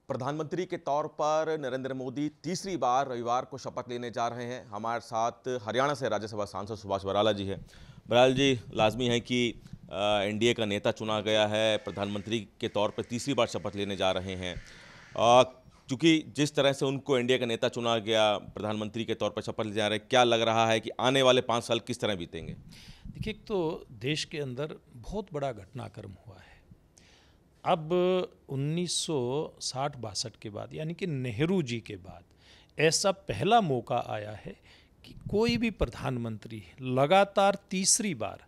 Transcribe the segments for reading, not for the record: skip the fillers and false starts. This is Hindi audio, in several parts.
प्रधानमंत्री के तौर पर नरेंद्र मोदी तीसरी बार रविवार को शपथ लेने जा रहे हैं। हमारे साथ हरियाणा से राज्यसभा सांसद सुभाष बराला जी हैं। बराला जी, लाजमी है कि एनडीए का नेता चुना गया है, प्रधानमंत्री के तौर पर तीसरी बार शपथ लेने जा रहे हैं। क्योंकि जिस तरह से उनको एनडीए का नेता चुना गया, प्रधानमंत्री के तौर पर शपथ लेने जा रहे हैं, क्या लग रहा है कि आने वाले 5 साल किस तरह बीतेंगे? देखिए, एक तो देश के अंदर बहुत बड़ा घटनाक्रम हुआ है। अब 1960-62 के बाद, यानी कि नेहरू जी के बाद, ऐसा पहला मौका आया है कि कोई भी प्रधानमंत्री लगातार तीसरी बार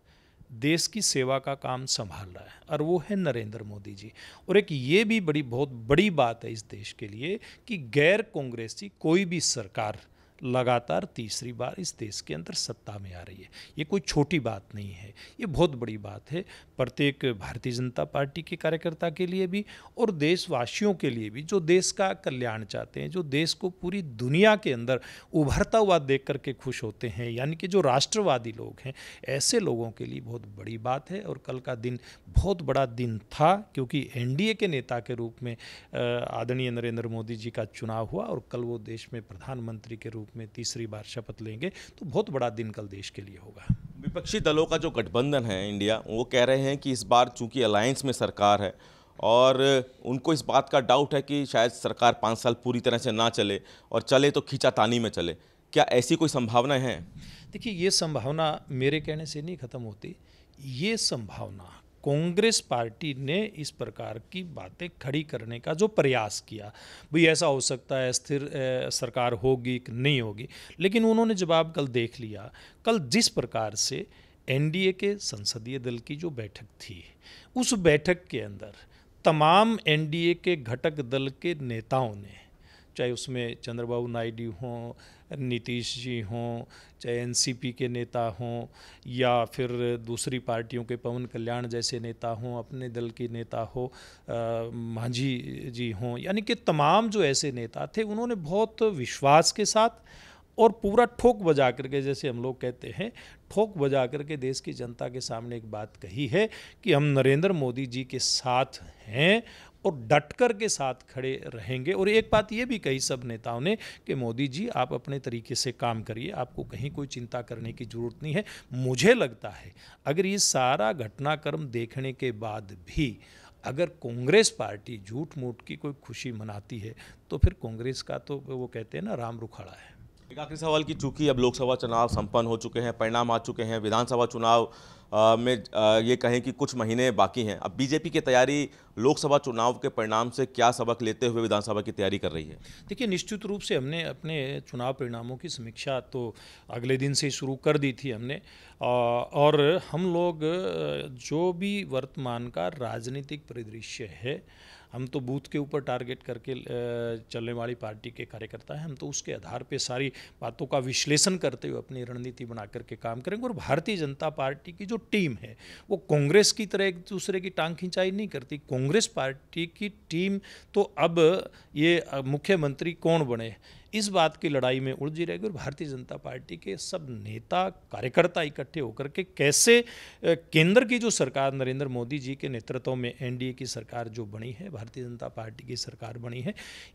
देश की सेवा का काम संभाल रहा है, और वो है नरेंद्र मोदी जी। और एक ये भी बहुत बड़ी बात है इस देश के लिए कि गैर कांग्रेसी कोई भी सरकार लगातार तीसरी बार इस देश के अंदर सत्ता में आ रही है। ये कोई छोटी बात नहीं है, ये बहुत बड़ी बात है प्रत्येक भारतीय जनता पार्टी के कार्यकर्ता के लिए भी और देशवासियों के लिए भी, जो देश का कल्याण चाहते हैं, जो देश को पूरी दुनिया के अंदर उभरता हुआ देख करके खुश होते हैं, यानी कि जो राष्ट्रवादी लोग हैं, ऐसे लोगों के लिए बहुत बड़ी बात है। और कल का दिन बहुत बड़ा दिन था, क्योंकि एनडीए के नेता के रूप में आदरणीय नरेंद्र मोदी जी का चुनाव हुआ और कल वो देश में प्रधानमंत्री के रूप में तीसरी बार शपथ लेंगे, तो बहुत बड़ा दिन कल देश के लिए होगा। विपक्षी दलों का जो गठबंधन है इंडिया, वो कह रहे हैं कि इस बार चूंकि अलायंस में सरकार है और उनको इस बात का डाउट है कि शायद सरकार 5 साल पूरी तरह से ना चले और चले तो खींचातानी में चले। क्या ऐसी कोई संभावना है? देखिए, ये संभावना मेरे कहने से नहीं खत्म होती। ये संभावना कांग्रेस पार्टी ने इस प्रकार की बातें खड़ी करने का जो प्रयास किया, भाई ऐसा हो सकता है स्थिर सरकार होगी कि नहीं होगी, लेकिन उन्होंने जवाब कल देख लिया। कल जिस प्रकार से एनडीए के संसदीय दल की जो बैठक थी, उस बैठक के अंदर तमाम एनडीए के घटक दल के नेताओं ने, चाहे उसमें चंद्रबाबू नायडू हों, नीतीश जी हों, चाहे एनसीपी के नेता हों, या फिर दूसरी पार्टियों के पवन कल्याण जैसे नेता हों, अपने दल के नेता हो, मांझी जी हों, यानी कि तमाम जो ऐसे नेता थे, उन्होंने बहुत विश्वास के साथ और पूरा ठोक बजा करके, जैसे हम लोग कहते हैं, ठोक बजा करके देश की जनता के सामने एक बात कही है कि हम नरेंद्र मोदी जी के साथ हैं और डटकर के साथ खड़े रहेंगे। और एक बात ये भी कही सब नेताओं ने कि मोदी जी, आप अपने तरीके से काम करिए, आपको कहीं कोई चिंता करने की ज़रूरत नहीं है। मुझे लगता है अगर ये सारा घटनाक्रम देखने के बाद भी अगर कांग्रेस पार्टी झूठ मूठ की कोई खुशी मनाती है, तो फिर कांग्रेस का तो वो कहते हैं ना, राम रुखाड़ा है। एक आखिरी सवाल की, चूंकि अब लोकसभा चुनाव संपन्न हो चुके हैं, परिणाम आ चुके हैं, विधानसभा चुनाव में ये कहें कि कुछ महीने बाकी हैं, अब बीजेपी की तैयारी लोकसभा चुनाव के परिणाम से क्या सबक लेते हुए विधानसभा की तैयारी कर रही है? देखिए, निश्चित रूप से हमने अपने चुनाव परिणामों की समीक्षा तो अगले दिन से शुरू कर दी थी हमने, और हम लोग जो भी वर्तमान का राजनीतिक परिदृश्य है, हम तो बूथ के ऊपर टारगेट करके चलने वाली पार्टी के कार्यकर्ता हैं, हम तो उसके आधार पे सारी बातों का विश्लेषण करते हुए अपनी रणनीति बना करके काम करेंगे। और भारतीय जनता पार्टी की जो टीम है, वो कांग्रेस की तरह एक दूसरे की टांग खिंचाई नहीं करती। कांग्रेस पार्टी की टीम तो अब ये मुख्यमंत्री कौन बने, इस बात की लड़ाई में उलझी रहेगी। और भारतीय जनता पार्टी के सब नेता कार्यकर्ता इकट्ठे होकर के कैसे केंद्र की जो सरकार नरेंद्र मोदी जी के नेतृत्व में एनडीए की सरकार जो बनी है, भारतीय जनता पार्टी की सरकार बनी है,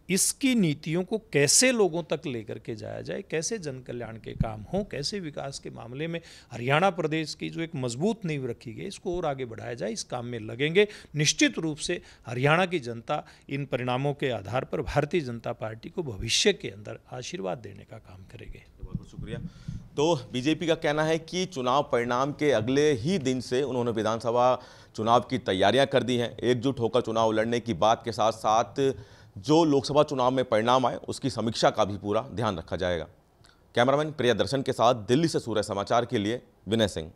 इसकी नीतियों को कैसे लोगों तक लेकर के जाया जाए, कैसे जन कल्याण के काम हों, कैसे विकास के मामले में हरियाणा प्रदेश की जो एक मजबूत नींव रखी गई, इसको और आगे बढ़ाया जाए, इस काम में लगेंगे। निश्चित रूप से हरियाणा की जनता इन परिणामों के आधार पर भारतीय जनता पार्टी को भविष्य के अंदर आशीर्वाद देने का काम करेंगे। बहुत बहुत शुक्रिया। तो बीजेपी का कहना है कि चुनाव परिणाम के अगले ही दिन से उन्होंने विधानसभा चुनाव की तैयारियां कर दी हैं। एकजुट होकर चुनाव लड़ने की बात के साथ साथ जो लोकसभा चुनाव में परिणाम आए उसकी समीक्षा का भी पूरा ध्यान रखा जाएगा। कैमरामैन प्रियदर्शन के साथ दिल्ली से सूर्य समाचार के लिए विनय सिंह।